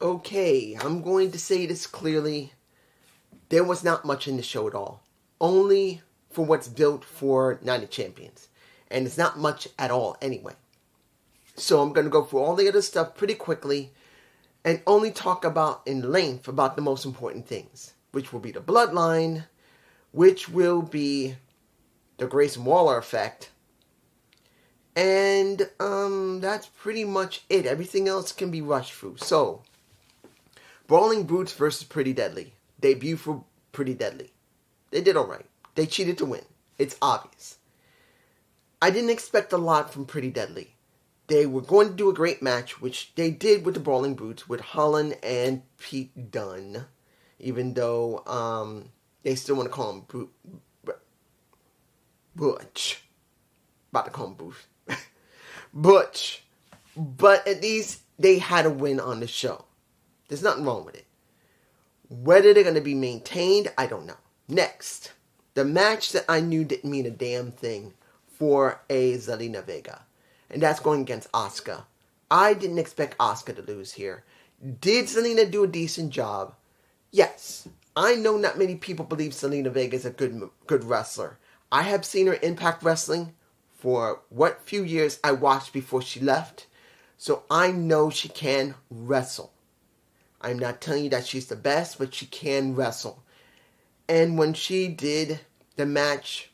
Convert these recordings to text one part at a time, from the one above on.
Okay, I'm going to say this clearly. There was not much in the show at all. Only for what's built for Night of Champions. And it's not much at all anyway. So I'm going to go through all the other stuff pretty quickly and only talk about in length about the most important things, which will be the Bloodline, which will be the Grayson Waller effect, and that's pretty much it. Everything else can be rushed through. So, Brawling Brutes versus Pretty Deadly. Debut for Pretty Deadly. They did alright. They cheated to win. It's obvious. I didn't expect a lot from Pretty Deadly. They were going to do a great match, which they did with the Brawling Brutes, with Holland and Pete Dunne. Even though they still want to call him Butch. About to call him Booth. Butch. But at least they had a win on the show. There's nothing wrong with it. Whether they're going to be maintained, I don't know. Next, the match that I knew didn't mean a damn thing for a Zelina Vega. And that's going against Asuka. I didn't expect Asuka to lose here. Did Zelina do a decent job? Yes. I know not many people believe Zelina Vega is a good wrestler. I have seen her Impact Wrestling for what few years I watched before she left. So I know she can wrestle. I'm not telling you that she's the best, but she can wrestle. And when she did the match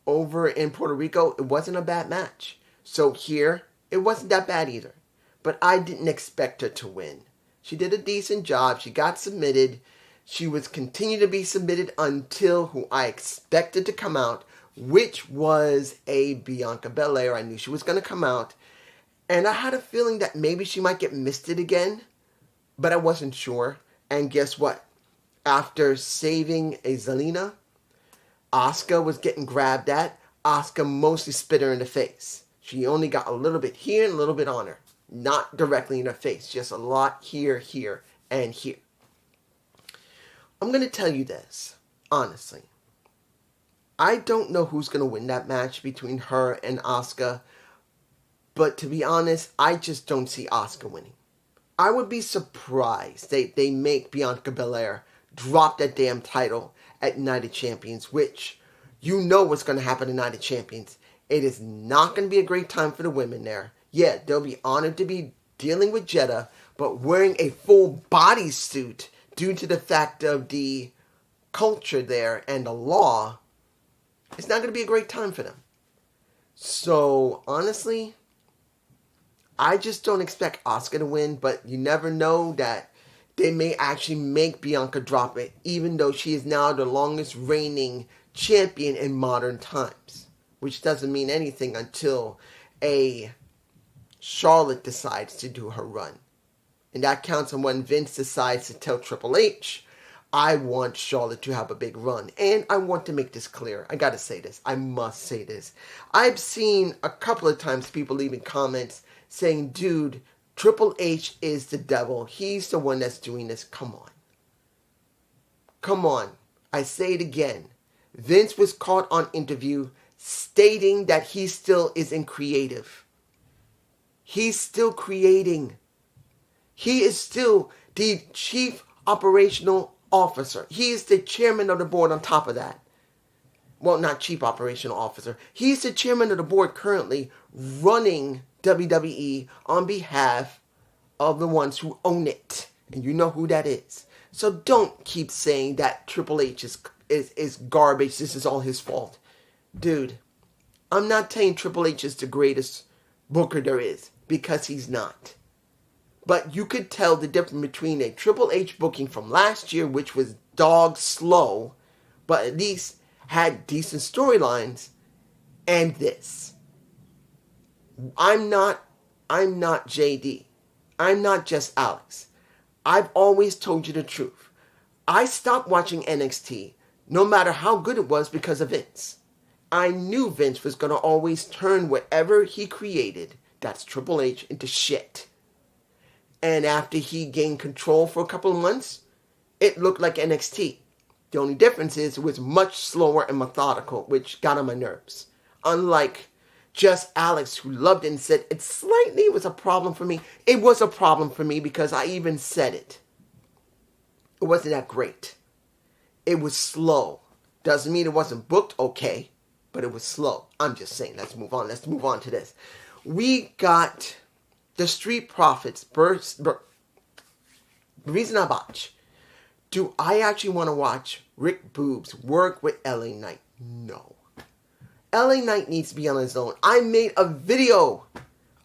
over in Puerto Rico, it wasn't a bad match. So here, it wasn't that bad either. But I didn't expect her to win. She did a decent job. She got submitted. She was continued to be submitted until who I expected to come out, which was a Bianca Belaire. I knew she was going to come out. And I had a feeling that maybe she might get misted again. But I wasn't sure. And guess what? After saving a Zelina, Asuka was getting grabbed at. Asuka mostly spit her in the face. She only got a little bit here and a little bit on her. Not directly in her face. Just a lot here, here, and here. I'm going to tell you this, honestly. I don't know who's going to win that match between her and Asuka. But to be honest, I just don't see Asuka winning. I would be surprised they make Bianca Belaire drop that damn title at Night of Champions, which you know what's going to happen at Night of Champions. It is not going to be a great time for the women there. Yeah, they'll be honored to be dealing with Jeddah, but wearing a full bodysuit due to the fact of the culture there and the law, it's not going to be a great time for them. So, honestly, I just don't expect Asuka to win, but you never know that they may actually make Bianca drop it, even though she is now the longest reigning champion in modern times. Which doesn't mean anything until a Charlotte decides to do her run. And that counts on when Vince decides to tell Triple H, I want Charlotte to have a big run. And I want to make this clear. I gotta say this. I must say this. I've seen a couple of times people leaving comments saying, dude, Triple H is the devil. He's the one that's doing this. Come on. Come on. I say it again. Vince was caught on interview stating that he still is in creative. He's still creating. He is still the chief operational officer. He is the chairman of the board on top of that. Well, not chief operational officer. He's the chairman of the board currently running WWE on behalf of the ones who own it. And you know who that is. So don't keep saying that Triple H is garbage. This is all his fault. Dude, I'm not saying Triple H is the greatest booker there is, because he's not. But you could tell the difference between a Triple H booking from last year, which was dog slow, but at least had decent storylines, and this. I'm not JD. I'm not just Alex. I've always told you the truth. I stopped watching NXT, no matter how good it was, because of Vince. I knew Vince was going to always turn whatever he created, that's Triple H, into shit. And after he gained control for a couple of months, it looked like NXT. The only difference is it was much slower and methodical, which got on my nerves. Unlike just Alex, who loved it and said it slightly was a problem for me. It was a problem for me because I even said it. It wasn't that great. It was slow. Doesn't mean it wasn't booked okay, but it was slow. I'm just saying, let's move on. Let's move on to this. We got the Street Profits. The reason I watch. Do I actually want to watch Rick Boobs work with LA Knight? No. LA Knight needs to be on his own. I made a video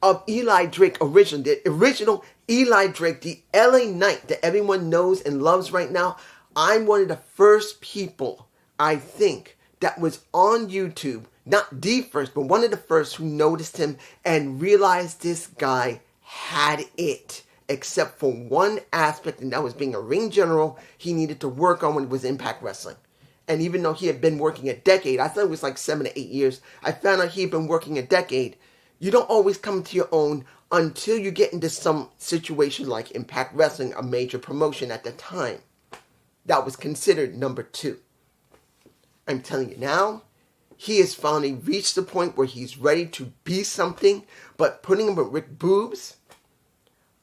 of Eli Drake original. The original Eli Drake, the LA Knight that everyone knows and loves right now. I'm one of the first people, I think, that was on YouTube, not the first, but one of the first who noticed him and realized this guy had it. Except for one aspect, and that was being a ring general he needed to work on when it was Impact Wrestling. And even though he had been working a decade, I thought it was like 7 to 8 years, I found out he had been working a decade. You don't always come to your own until you get into some situation like Impact Wrestling, a major promotion at the time. That was considered number 2. I'm telling you now, he has finally reached the point where he's ready to be something, but putting him with Rick Boobs,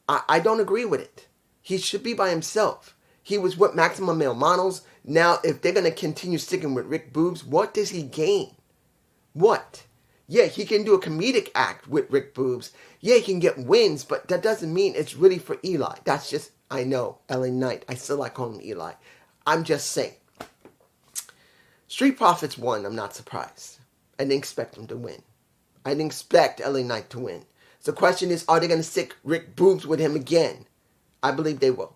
I don't agree with it. He should be by himself. He was with Maximum Male Models. Now, if they're going to continue sticking with Rick Boobs, what does he gain? What? Yeah, he can do a comedic act with Rick Boobs. Yeah, he can get wins, but that doesn't mean it's really for Eli. That's just, I know, LA Knight. I still like calling him Eli. I'm just saying. Street Profits won. I'm not surprised. I didn't expect him to win. I didn't expect LA Knight to win. So the question is, are they going to stick Rick Boobs with him again? I believe they will.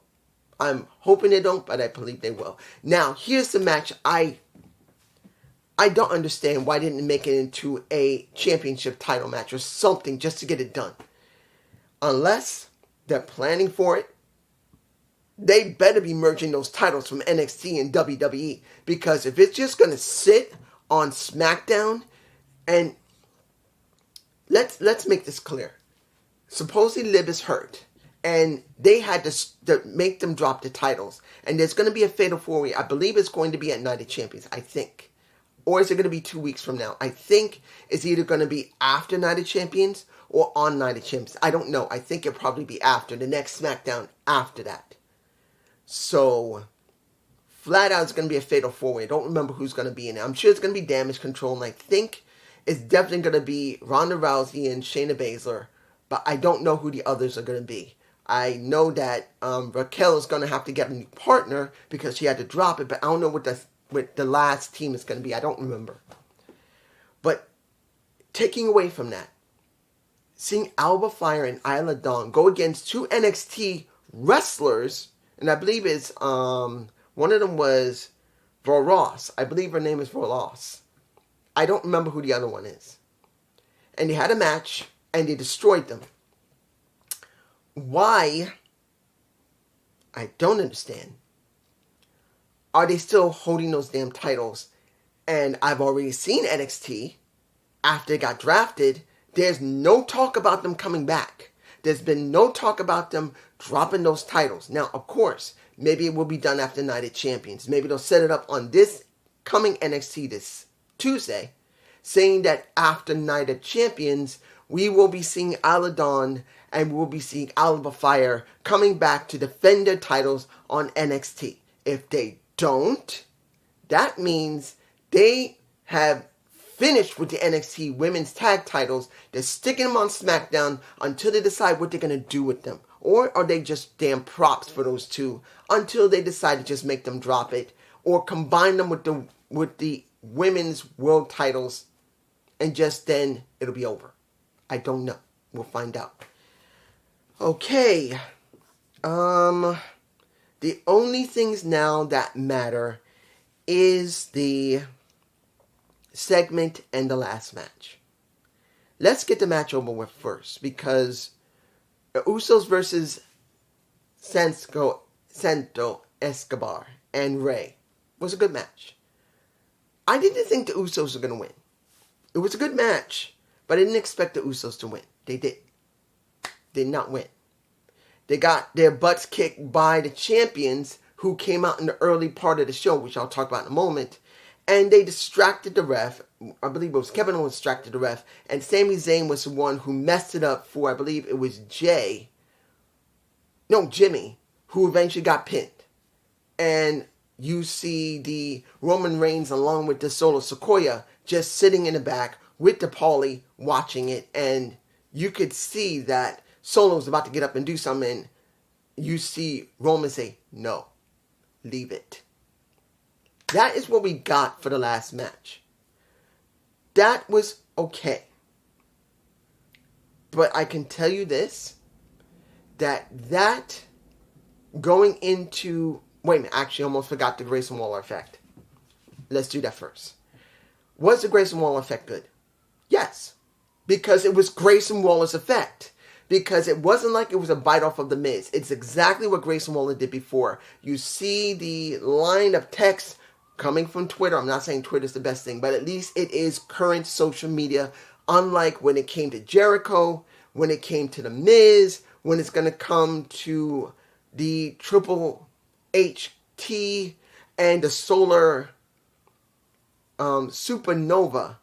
I'm hoping they don't, but I believe they will. Now, here's the match I don't understand why didn't make it into a championship title match or something just to get it done. Unless they're planning for it, they better be merging those titles from NXT and WWE. Because if it's just going to sit on SmackDown, and let's make this clear. Supposedly Liv is hurt, and they had to make them drop the titles. And there's going to be a Fatal 4-Way. I believe it's going to be at Night of Champions, I think. Or is it going to be 2 weeks from now? I think it's either going to be after Night of Champions or on Night of Champions. I don't know. I think it'll probably be after. The next SmackDown after that. So, flat out it's going to be a Fatal 4-Way. I don't remember who's going to be in it. I'm sure it's going to be Damage Control, and I think it's definitely going to be Ronda Rousey and Shayna Baszler. But I don't know who the others are going to be. I know that Raquel is going to have to get a new partner because she had to drop it. But I don't know what the last team is going to be. I don't remember. But taking away from that, seeing Alba Fire and Isla Dawn go against 2 NXT wrestlers. And I believe it's, one of them was Voros. I believe her name is Voros. I don't remember who the other one is. And they had a match. And they destroyed them. Why? I don't understand. Are they still holding those damn titles? And I've already seen NXT. After they got drafted, there's no talk about them coming back. There's been no talk about them dropping those titles. Now, of course, maybe it will be done after Night of Champions. Maybe they'll set it up on this coming NXT this Tuesday, saying that after Night of Champions, we will be seeing Isla Dawn and we'll be seeing Alba Fire coming back to defend their titles on NXT. If they don't, that means they have finished with the NXT women's tag titles. They're sticking them on SmackDown until they decide what they're going to do with them. Or are they just damn props for those two until they decide to just make them drop it or combine them with the women's world titles and just then it'll be over. I don't know. We'll find out. Okay. The only things now that matter is the segment and the last match. Let's get the match over with first because the Usos versus Santo Escobar and Rey was a good match. I didn't think the Usos were going to win. It was a good match. But I didn't expect the Usos to win. They did not win. They got their butts kicked by the champions who came out in the early part of the show, which I'll talk about in a moment. And they distracted the ref. I believe it was Kevin Owens distracted the ref. And Sami Zayn was the one who messed it up for, I believe it was Jimmy, who eventually got pinned. And you see the Roman Reigns along with the Solo Sikoa just sitting in the back with the Paulie watching it. And you could see that Solo's about to get up and do something. You see Roman say, no, leave it. That is what we got for the last match. That was okay. But I can tell you this, that going into... Wait a minute, actually I almost forgot the Grayson Waller effect. Let's do that first. Was the Grayson Waller effect good? Yes. Because it was Grayson Waller's effect. Because it wasn't like it was a bite off of The Miz. It's exactly what Grayson Waller did before. You see the line of text coming from Twitter. I'm not saying Twitter's the best thing, but at least it is current social media. Unlike when it came to Jericho, when it came to The Miz, when it's going to come to the Triple HT and the Solar Supernova.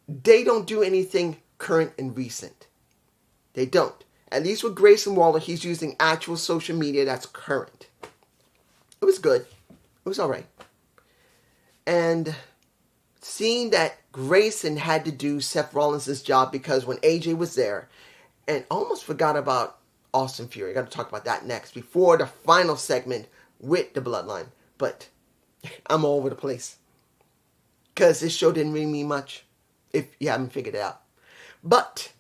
They don't do anything current and recent. They don't. At least with Grayson Waller, he's using actual social media that's current. It was good. It was alright. And seeing that Grayson had to do Seth Rollins' job because when AJ was there, and almost forgot about Austin Fury. I got to talk about that next before the final segment with the Bloodline. But I'm all over the place. Because this show didn't really mean much, if you haven't figured it out. But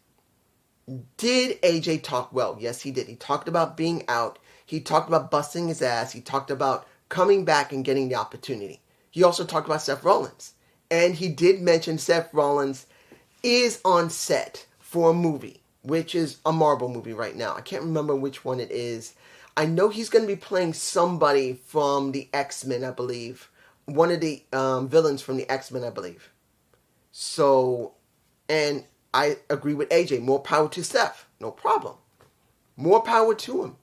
did AJ talk well? Yes, he did. He talked about being out. He talked about busting his ass. He talked about coming back and getting the opportunity. He also talked about Seth Rollins. And he did mention Seth Rollins is on set for a movie, which is a Marvel movie right now. I can't remember which one it is. I know he's going to be playing somebody from the X-Men, I believe. One of the villains from the X-Men, I believe. So, and I agree with AJ. More power to Seth. No problem. More power to him.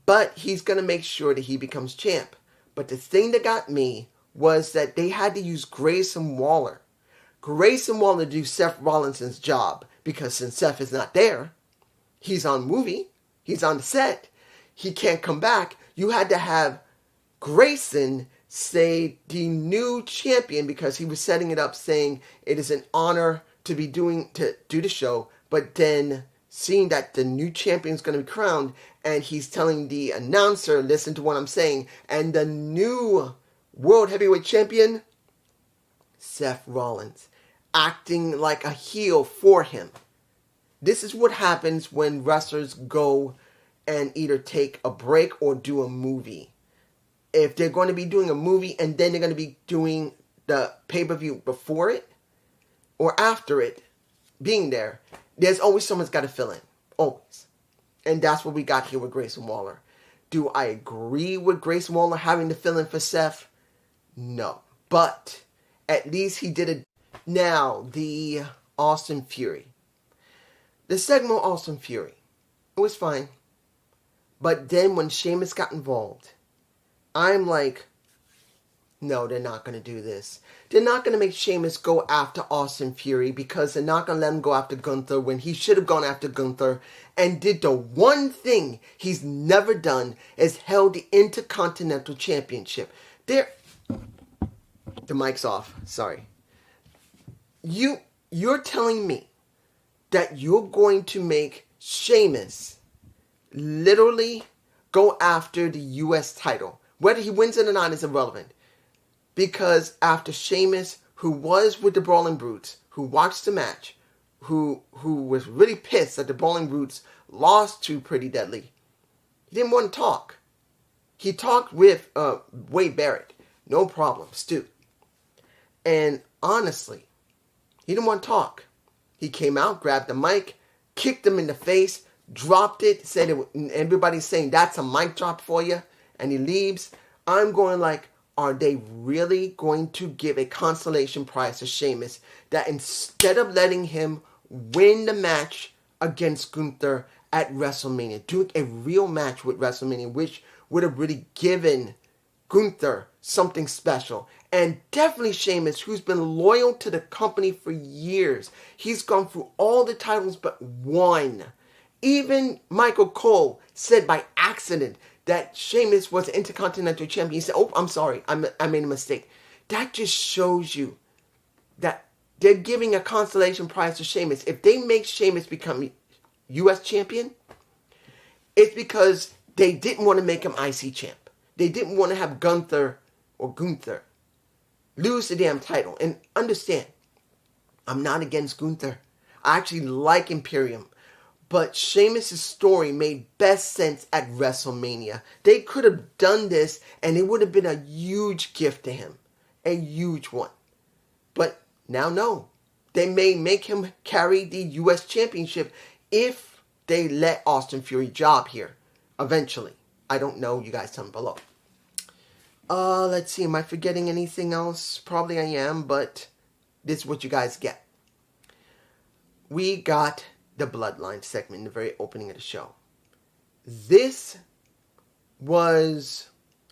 But he's going to make sure that he becomes champ. But the thing that got me was that they had to use Grayson Waller. Grayson Waller to do Seth Rollins' job. Because since Seth is not there, he's on movie, he's on the set, he can't come back. You had to have Grayson say the new champion because he was setting it up saying it is an honor to do the show. But then seeing that the new champion is going to be crowned and he's telling the announcer, listen to what I'm saying, and the new World Heavyweight Champion, Seth Rollins, acting like a heel for him. This is what happens when wrestlers go and either take a break or do a movie. If they're going to be doing a movie and then they're going to be doing the pay-per-view before it or after it, being there, there's always someone's got to fill in. Always. And that's what we got here with Grayson Waller. Do I agree with Grayson Waller having to fill in for Seth? No. But at least he did it. Now, the Austin Fury. The segment with Austin Fury. It was fine. But then when Sheamus got involved, I'm like, no, they're not going to do this. They're not going to make Sheamus go after Austin Fury because they're not going to let him go after Gunther when he should have gone after Gunther and did the one thing he's never done is held the Intercontinental Championship. The mic's off. Sorry. You're telling me that you're going to make Sheamus literally go after the U.S. title. Whether he wins it or not is irrelevant. Because after Sheamus, who was with the Brawling Brutes, who watched the match, who was really pissed that the Brawling Brutes lost to Pretty Deadly, he didn't want to talk. He talked with Wade Barrett. No problem. Stu. And honestly, he didn't want to talk. He came out, grabbed the mic, kicked him in the face, dropped it, said it, everybody's saying that's a mic drop for you, and he leaves. I'm going like, are they really going to give a consolation prize to Sheamus that instead of letting him win the match against Gunther at WrestleMania, doing a real match with WrestleMania, which would have really given Gunther something special. And definitely Sheamus, who's been loyal to the company for years. He's gone through all the titles but one. Even Michael Cole said by accident that Sheamus was an Intercontinental Champion. He said, oh, I'm sorry, I made a mistake. That just shows you that they're giving a consolation prize to Sheamus. If they make Sheamus become U.S. Champion, it's because they didn't want to make him IC Champ. They didn't want to have Gunther lose the damn title. And understand, I'm not against Gunther. I actually like Imperium. But Sheamus' story made best sense at WrestleMania. They could have done this and it would have been a huge gift to him. A huge one. But now no. They may make him carry the U.S. Championship if they let Austin Fury job here. Eventually. I don't know. You guys tell me below. Let's see. Am I forgetting anything else? Probably I am, but this is what you guys get. We got the Bloodline segment in the very opening of the show. This was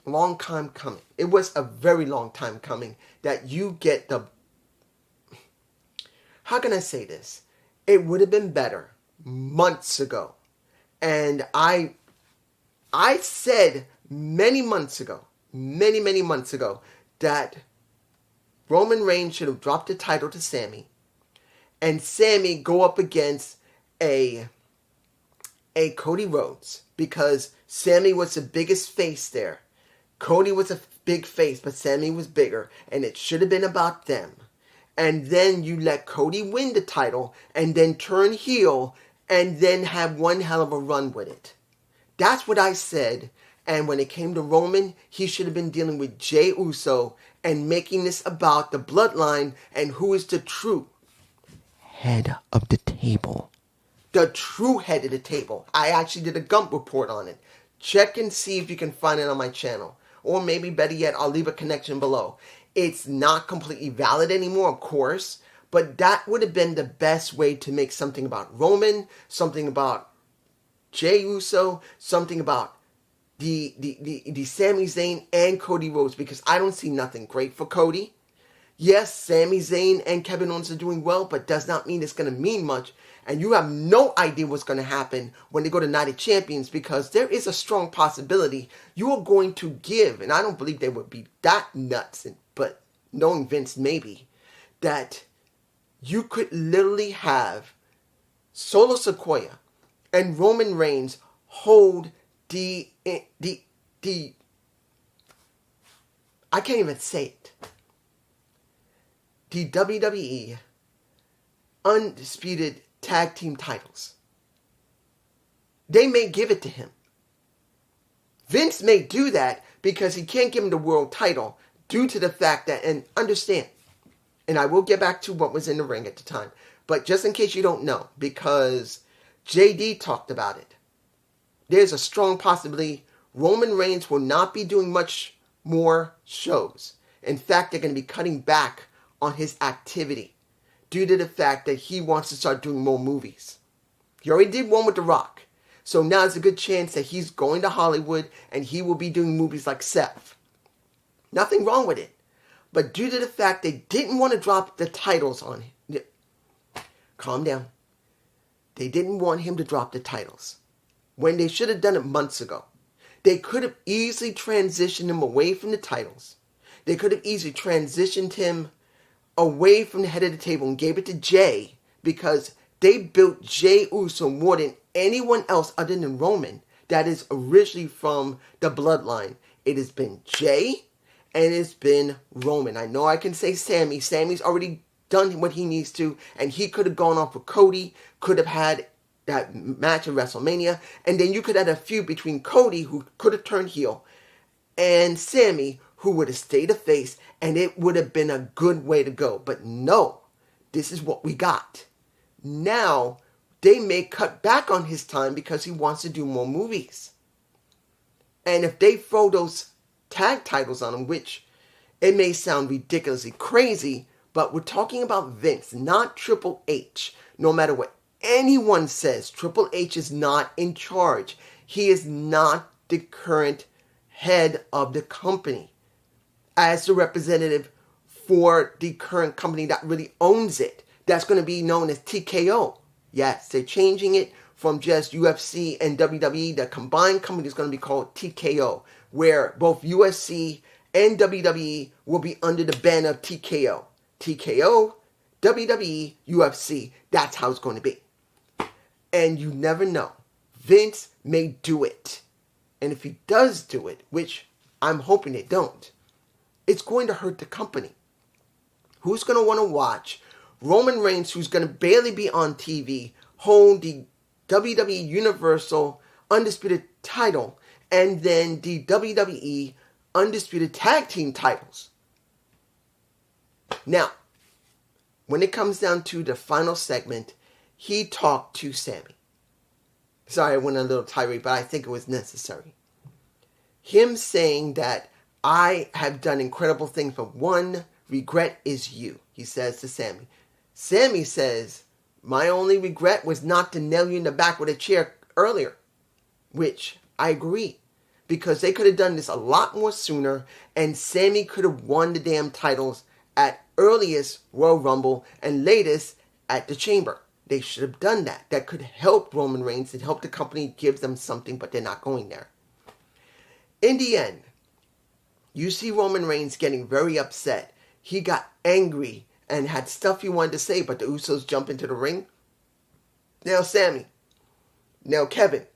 a long time coming. It was a very long time coming that you get the... How can I say this? It would have been better months ago. And I said many months ago, many months ago, that Roman Reigns should have dropped the title to Sami. And Sami go up against a Cody Rhodes, because Sami was the biggest face there. Cody was a big face, but Sami was bigger, and it should have been about them. And then you let Cody win the title, and then turn heel, and then have one hell of a run with it. That's what I said. And when it came to Roman, he should have been dealing with Jey Uso and making this about the Bloodline and who is the true head of the table. The true head of the table. I actually did a Gump report on it. Check and see if you can find it on my channel. Or maybe better yet, I'll leave a connection below. It's not completely valid anymore, of course. But that would have been the best way to make something about Roman, something about Jey Uso, something about the Sami Zayn and Cody Rhodes, because I don't see nothing great for Cody. Yes, Sami Zayn and Kevin Owens are doing well, but does not mean it's going to mean much. And you have no idea what's going to happen when they go to Night of Champions, because there is a strong possibility you are going to give, and I don't believe they would be that nuts, but knowing Vince maybe, that you could literally have Solo Sikoa and Roman Reigns hold the I can't even say it. The WWE Undisputed Tag Team titles. They may give it to him. Vince may do that because he can't give him the world title due to the fact that, and understand, and I will get back to what was in the ring at the time, but just in case you don't know, because JD talked about it, there's a strong possibility Roman Reigns will not be doing much more shows. In fact, they're going to be cutting back on his activity due to the fact that he wants to start doing more movies. He already did one with The Rock. So now there's a good chance that he's going to Hollywood and he will be doing movies like Seth. Nothing wrong with it. But due to the fact they didn't want to drop the titles on him. Calm down. They didn't want him to drop the titles, when they should have done it months ago. They could have easily transitioned him away from the titles. They could have easily transitioned him away from the head of the table and gave it to Jey, because they built Jey Uso more than anyone else other than Roman that is originally from the Bloodline. It has been Jey and it's been Roman. I know I can say Sami. Sami's already done what he needs to, and he could have gone off with Cody, could have had that match at WrestleMania, and then you could have a feud between Cody, who could have turned heel, and Sami, who would have stayed a face, and it would have been a good way to go. But no, this is what we got. Now, they may cut back on his time because he wants to do more movies. And if they throw those tag titles on him, which it may sound ridiculously crazy, but we're talking about Vince, not Triple H. No matter what anyone says, Triple H is not in charge. He is not the current head of the company, as the representative for the current company that really owns it. That's going to be known as TKO. Yes, they're changing it from just UFC and WWE. The combined company is going to be called TKO, where both UFC and WWE will be under the banner of TKO. TKO, WWE, UFC. That's how it's going to be. And you never know. Vince may do it. And if he does do it, which I'm hoping they don't, it's going to hurt the company. Who's going to want to watch Roman Reigns, who's going to barely be on TV, hold the WWE Universal Undisputed title and then the WWE Undisputed Tag Team titles? Now, when it comes down to the final segment, he talked to Sami. Sorry, I went on a little tirade, but I think it was necessary. Him saying that I have done incredible things, but one regret is you, he says to Sami. Sami says, my only regret was not to nail you in the back with a chair earlier, which I agree, because they could have done this a lot more sooner, and Sami could have won the damn titles at earliest Royal Rumble and latest at the Chamber. They should have done that. That could help Roman Reigns and help the company, give them something, but they're not going there. In the end, you see Roman Reigns getting very upset. He got angry and had stuff he wanted to say, but the Usos jump into the ring. Now Sami. Now Kevin.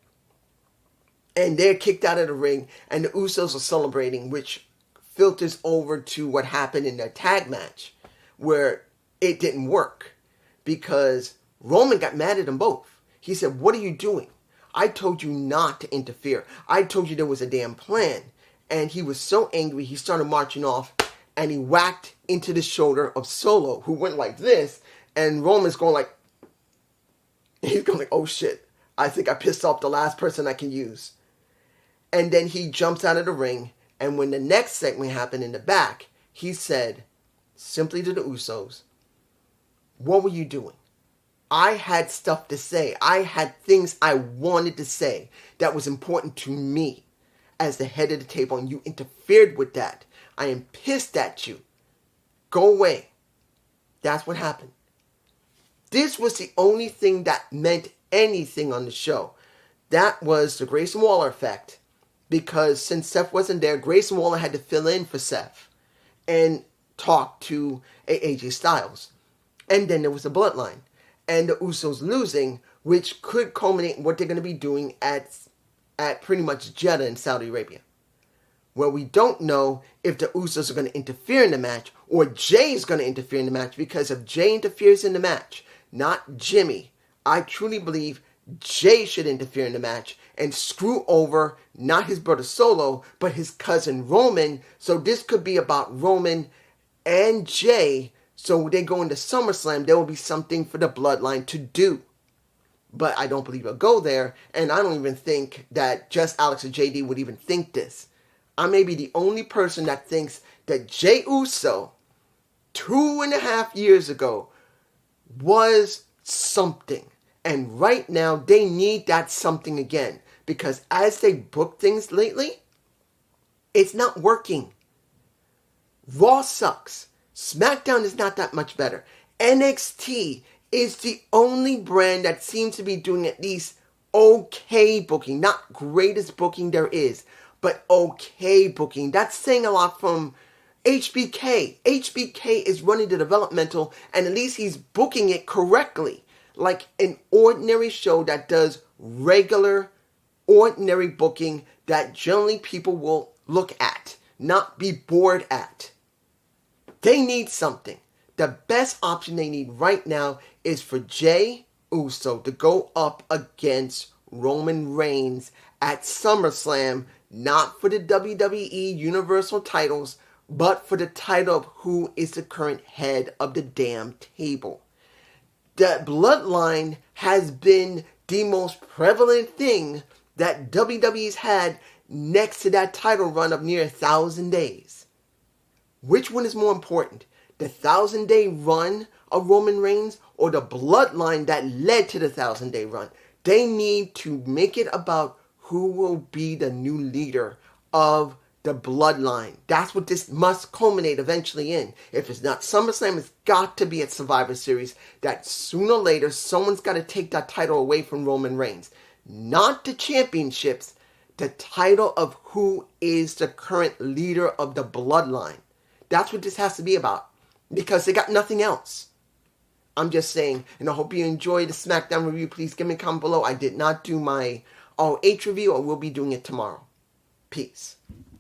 And they're kicked out of the ring, and the Usos are celebrating, which filters over to what happened in their tag match, where it didn't work, because Roman got mad at them both. He said, what are you doing? I told you not to interfere. I told you there was a damn plan. And he was so angry, he started marching off, and he whacked into the shoulder of Solo, who went like this, and Roman's going like, he's going like, oh shit, I think I pissed off the last person I can use. And then he jumps out of the ring, and when the next segment happened in the back, he said simply to the Usos, what were you doing? I had stuff to say. I had things I wanted to say that was important to me as the head of the table, and you interfered with that. I am pissed at you. Go away. That's what happened. This was the only thing that meant anything on the show. That was the Grayson Waller effect, because since Seth wasn't there, Grayson Waller had to fill in for Seth and talk to AJ Styles. And then there was the Bloodline and the Usos losing, which could culminate in what they're going to be doing at pretty much Jeddah in Saudi Arabia, where we don't know if the Usos are going to interfere in the match or Jay is going to interfere in the match, because if Jay interferes in the match, not Jimmy, I truly believe Jay should interfere in the match and screw over not his brother Solo, but his cousin Roman. So this could be about Roman and Jay. So they go into SummerSlam, there will be something for the Bloodline to do. But I don't believe it'll go there, and I don't even think that just Alex or JD would even think this. I may be the only person that thinks that Jey Uso, 2.5 years ago, was something. And right now, they need that something again. Because as they book things lately, it's not working. Raw sucks. SmackDown is not that much better. NXT is the only brand that seems to be doing at least okay booking. Not greatest booking there is, but okay booking. That's saying a lot from HBK. HBK is running the developmental, and at least he's booking it correctly. Like an ordinary show that does regular, ordinary booking that generally people will look at, not be bored at. They need something. The best option they need right now is for Jey Uso to go up against Roman Reigns at SummerSlam, not for the WWE Universal titles, but for the title of who is the current head of the damn table. The Bloodline has been the most prevalent thing that WWE's had next to that title run of near 1,000 days. Which one is more important? The 1,000-day run of Roman Reigns or the Bloodline that led to the 1,000-day run? They need to make it about who will be the new leader of the Bloodline. That's what this must culminate eventually in. If it's not SummerSlam, it's got to be at Survivor Series. That sooner or later, someone's got to take that title away from Roman Reigns. Not the championships, the title of who is the current leader of the Bloodline. That's what this has to be about. Because they got nothing else. I'm just saying, and I hope you enjoyed the SmackDown review. Please give me a comment below. I did not do my ROH review. I will be doing it tomorrow. Peace.